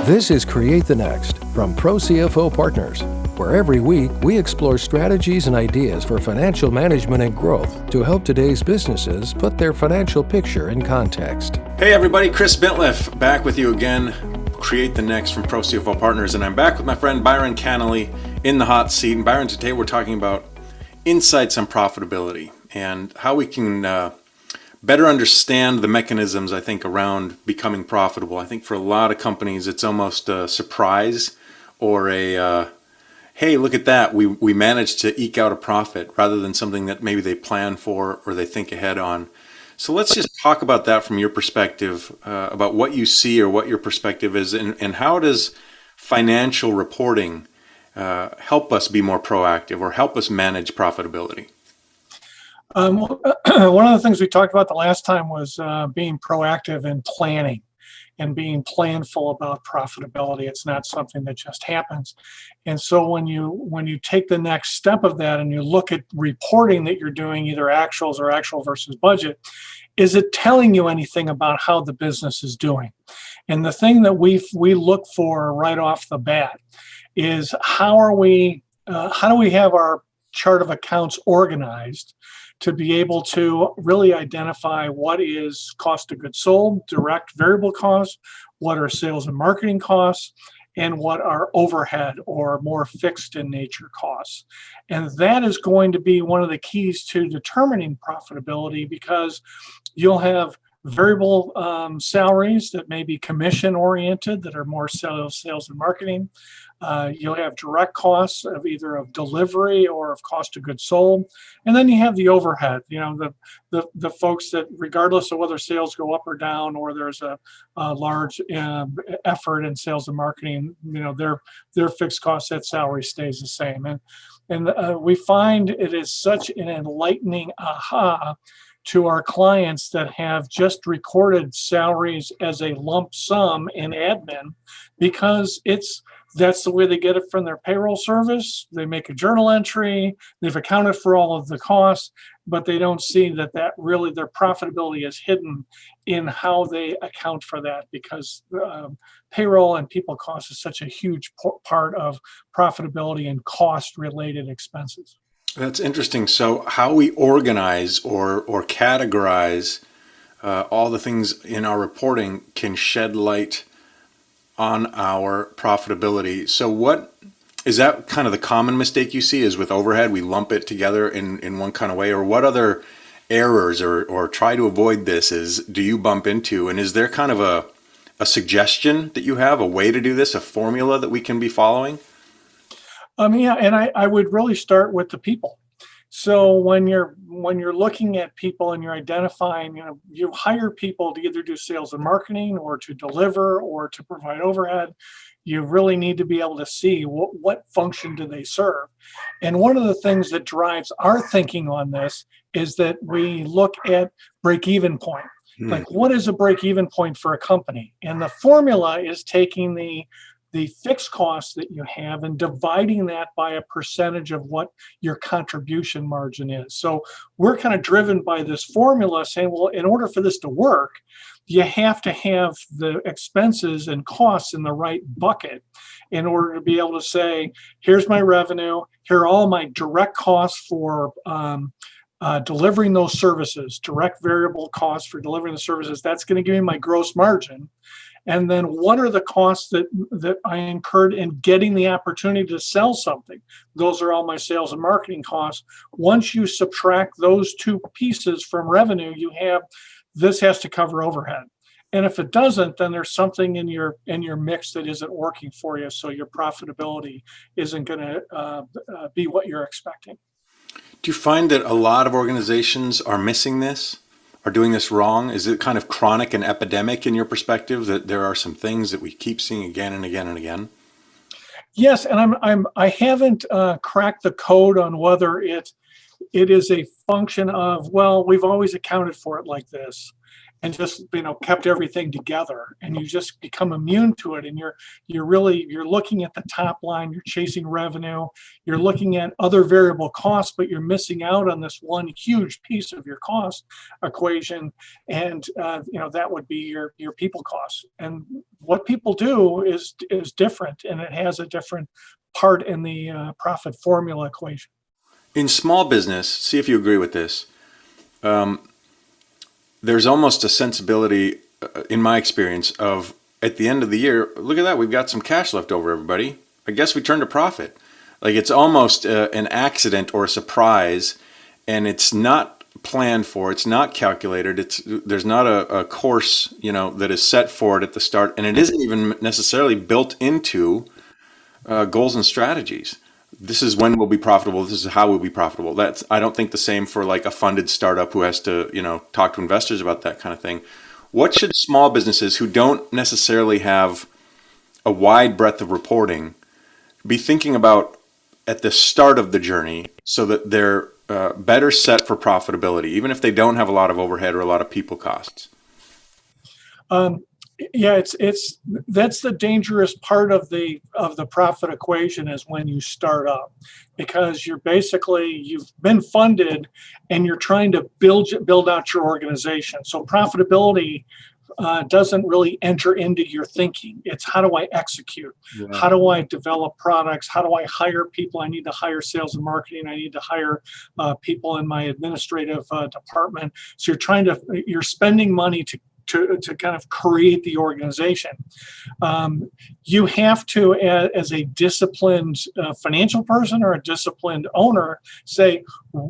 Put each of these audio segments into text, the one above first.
This is Create the Next from ProCFO Partners, where every week we explore strategies and ideas for financial management and growth to help today's businesses put their financial picture in context. Hey everybody, Chris Bintliff back with you again, Create the Next from ProCFO Partners, and I'm back with my friend Byron Kanaley in the hot seat. And Byron, today we're talking about insights on profitability and how we can better understand the mechanisms, I think, around becoming profitable. I think for a lot of companies, it's almost a surprise or a, hey, look at that, we managed to eke out a profit, rather than something that maybe they plan for or they think ahead on. So let's just talk about that from your perspective, about what you see or what your perspective is, and how does financial reporting help us be more proactive or help us manage profitability? One of the things we talked about the last time was being proactive in planning and being planful about profitability. It's not something that just happens. And so when you take the next step of that and you look at reporting that you're doing, either actuals or actual versus budget, is it telling you anything about how the business is doing? And the thing that we look for right off the bat is how do we have our chart of accounts organized to be able to really identify what is cost of goods sold, direct variable costs, what are sales and marketing costs, and what are overhead or more fixed in nature costs. And that is going to be one of the keys to determining profitability, because you'll have variable salaries that may be commission oriented that are more sales and marketing. You'll have direct costs of either of delivery or of cost of goods sold. And then you have the overhead, the folks that, regardless of whether sales go up or down, or there's a large effort in sales and marketing, their fixed cost, that salary stays the same. And we find it is such an enlightening aha to our clients that have just recorded salaries as a lump sum in admin, because that's the way they get it from their payroll service. They make a journal entry, they've accounted for all of the costs, but they don't see that really their profitability is hidden in how they account for that, because payroll and people cost is such a huge part of profitability and cost related expenses. That's interesting. So how we organize or categorize all the things in our reporting can shed light on our profitability. So what is that kind of the common mistake you see is with overhead? We lump it together in one kind of way, or what other errors or try to avoid this do you bump into? And is there kind of a suggestion that you have, a way to do this, a formula that we can be following? Yeah, and I would really start with the people. So when you're looking at people and you're identifying, you hire people to either do sales and marketing or to deliver or to provide overhead. You really need to be able to see what function do they serve. And one of the things that drives our thinking on this is that we look at break-even point. Like, what is a break-even point for a company? And the formula is taking the fixed costs that you have and dividing that by a percentage of what your contribution margin is. So we're kind of driven by this formula saying, well, in order for this to work, you have to have the expenses and costs in the right bucket in order to be able to say, here's my revenue, here are all my direct costs for delivering those services, direct variable costs for delivering the services. That's going to give me my gross margin. And then what are the costs that I incurred in getting the opportunity to sell something? Those are all my sales and marketing costs. Once you subtract those two pieces from revenue, you have, this has to cover overhead. And if it doesn't, then there's something in your mix that isn't working for you. So your profitability isn't going to be what you're expecting. Do you find that a lot of organizations are missing this? Are doing this wrong? Is it kind of chronic and epidemic in your perspective, that there are some things that we keep seeing again and again and again? Yes, and I haven't cracked the code on whether it is a function of, well, we've always accounted for it like this, and just kept everything together, and you just become immune to it, and you're looking at the top line, you're chasing revenue, you're looking at other variable costs, but you're missing out on this one huge piece of your cost equation, and that would be your people costs. And what people do is different, and it has a different part in the profit formula equation. In small business, see if you agree with this. There's almost a sensibility, in my experience, of at the end of the year, look at that, we've got some cash left over, everybody. I guess we turned a profit. Like, it's almost an accident or a surprise, and it's not planned for, it's not calculated, there's not a course, that is set for it at the start, and it isn't even necessarily built into goals and strategies. This is when we'll be profitable. This is how we'll be profitable. That's, I don't think, the same for like a funded startup who has to, talk to investors about that kind of thing. What should small businesses who don't necessarily have a wide breadth of reporting be thinking about at the start of the journey so that they're better set for profitability, even if they don't have a lot of overhead or a lot of people costs? Yeah, that's the dangerous part of the profit equation, is when you start up, because you've been funded and you're trying to build out your organization. So profitability doesn't really enter into your thinking. It's, how do I execute? Yeah. How do I develop products? How do I hire people? I need to hire sales and marketing. I need to hire people in my administrative department. So you're spending money to kind of create the organization. You have to, as a disciplined financial person or a disciplined owner, say,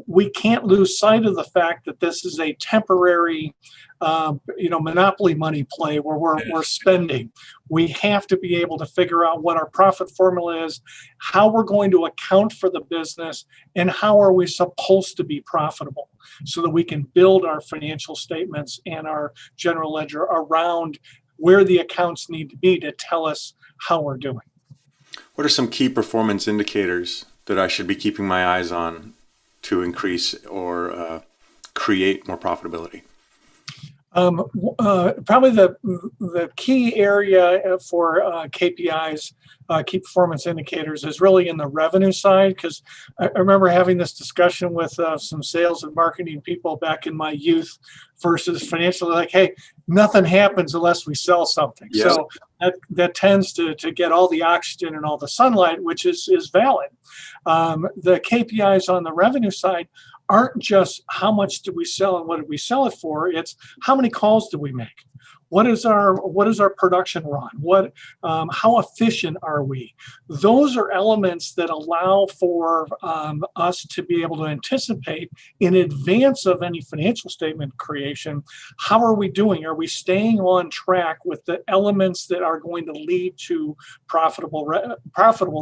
we can't lose sight of the fact that this is a temporary monopoly money play where we're spending. We have to be able to figure out what our profit formula is, how we're going to account for the business, and how are we supposed to be profitable, so that we can build our financial statements and our general ledger around where the accounts need to be to tell us how we're doing. What are some key performance indicators that I should be keeping my eyes on to increase or create more profitability? Probably the key area for KPIs, key performance indicators, is really in the revenue side, because I remember having this discussion with some sales and marketing people back in my youth versus financially, like, hey, nothing happens unless we sell something. Yes. So that tends to get all the oxygen and all the sunlight, which is valid. The KPIs on the revenue side aren't just how much did we sell and what did we sell it for. It's how many calls did we make? What is our production run? How efficient are we? Those are elements that allow for us to be able to anticipate in advance of any financial statement creation. How are we doing? Are we staying on track with the elements that are going to lead to profitable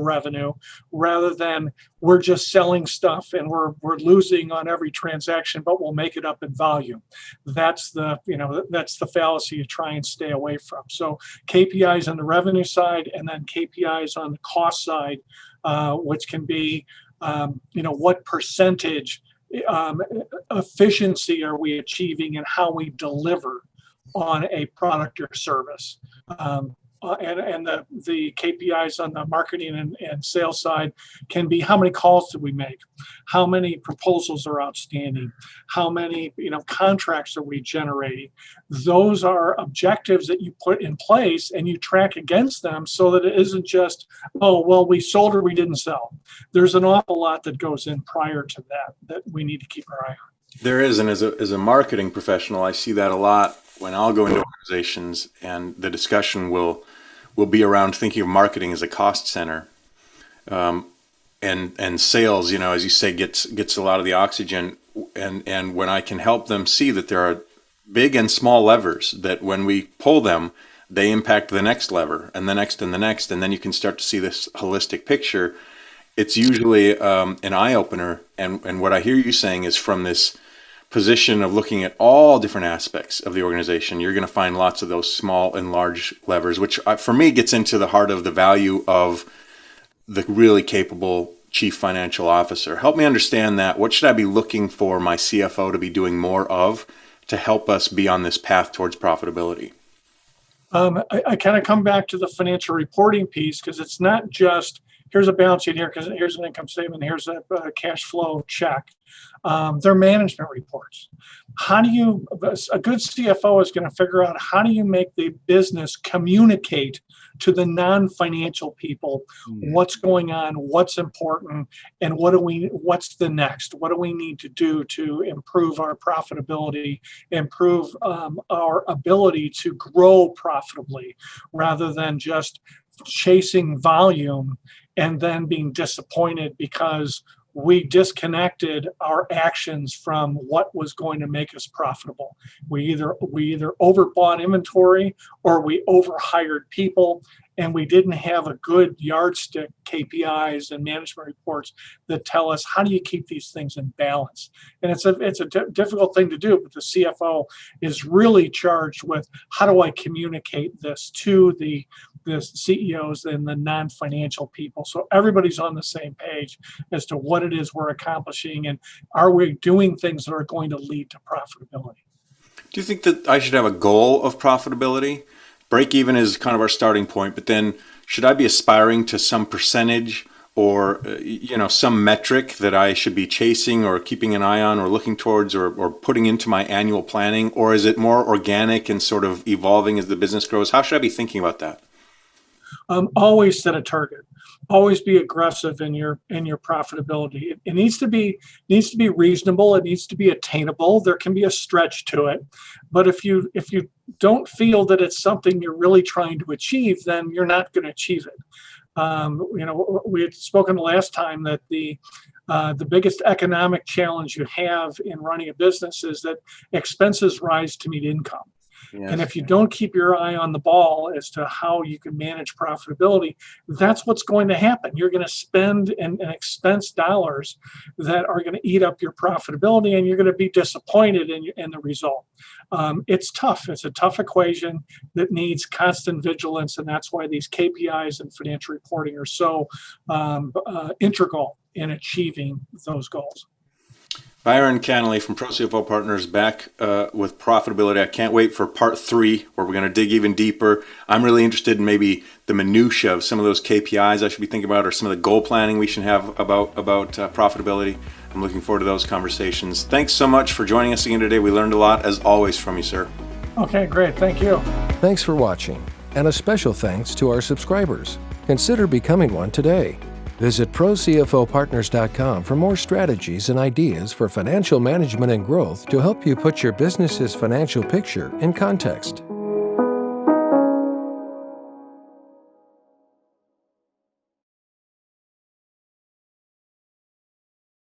revenue, rather than we're just selling stuff and we're losing on every transaction, but we'll make it up in volume? That's the fallacy you try and stay away from. So KPIs on the revenue side, and then KPIs on the cost side, which can be, what percentage efficiency are we achieving and how we deliver on a product or service. And the KPIs on the marketing and sales side can be, how many calls did we make? How many proposals are outstanding? How many contracts are we generating? Those are objectives that you put in place and you track against them, so that it isn't just, oh, well, we sold or we didn't sell. There's an awful lot that goes in prior to that we need to keep our eye on. There is, and as a marketing professional, I see that a lot when I'll go into organizations, and the discussion will be around thinking of marketing as a cost center, and sales, as you say, gets a lot of the oxygen. And when I can help them see that there are big and small levers, that when we pull them, they impact the next lever and the next and the next, and then you can start to see this holistic picture. It's usually an eye opener. And what I hear you saying is, from this position of looking at all different aspects of the organization, you're going to find lots of those small and large levers, which for me gets into the heart of the value of the really capable chief financial officer. Help me understand that. What should I be looking for my CFO to be doing more of to help us be on this path towards profitability? I kind of come back to the financial reporting piece, because it's not just here's a balance sheet here, because here's an income statement, here's a cash flow check. They're management reports. A good CFO is going to figure out, how do you make the business communicate to the non-financial people what's going on, what's important, and what's the next? What do we need to do to improve our profitability, improve our ability to grow profitably, rather than just chasing volume and then being disappointed because we disconnected our actions from what was going to make us profitable. We either overbought inventory, or we overhired people, and we didn't have a good yardstick, KPIs and management reports that tell us, how do you keep these things in balance? And it's a difficult thing to do, but the CFO is really charged with, how do I communicate this to the CEOs and the non-financial people, so everybody's on the same page as to what it is we're accomplishing, and are we doing things that are going to lead to profitability. Do you think that I should have a goal of profitability? Break even is kind of our starting point, but then should I be aspiring to some percentage or some metric that I should be chasing or keeping an eye on or looking towards or putting into my annual planning? Or is it more organic and sort of evolving as the business grows? How should I be thinking about that? Always set a target. Always be aggressive in your profitability. It needs to be reasonable. It needs to be attainable. There can be a stretch to it, but if you don't feel that it's something you're really trying to achieve, then you're not going to achieve it. We had spoken last time that the biggest economic challenge you have in running a business is that expenses rise to meet income. Yes. And if you don't keep your eye on the ball as to how you can manage profitability, that's what's going to happen. You're going to spend and expense dollars that are going to eat up your profitability, and you're going to be disappointed in the result. It's tough. It's a tough equation that needs constant vigilance, and that's why these KPIs and financial reporting are so integral in achieving those goals. Byron Kanaley from ProCFO Partners back with profitability. I can't wait for part 3, where we're going to dig even deeper. I'm really interested in maybe the minutia of some of those KPIs I should be thinking about, or some of the goal planning we should have about profitability. I'm looking forward to those conversations. Thanks so much for joining us again today. We learned a lot, as always, from you, sir. Okay, great. Thank you. Thanks for watching, and a special thanks to our subscribers. Consider becoming one today. Visit ProCFOPartners.com for more strategies and ideas for financial management and growth to help you put your business's financial picture in context.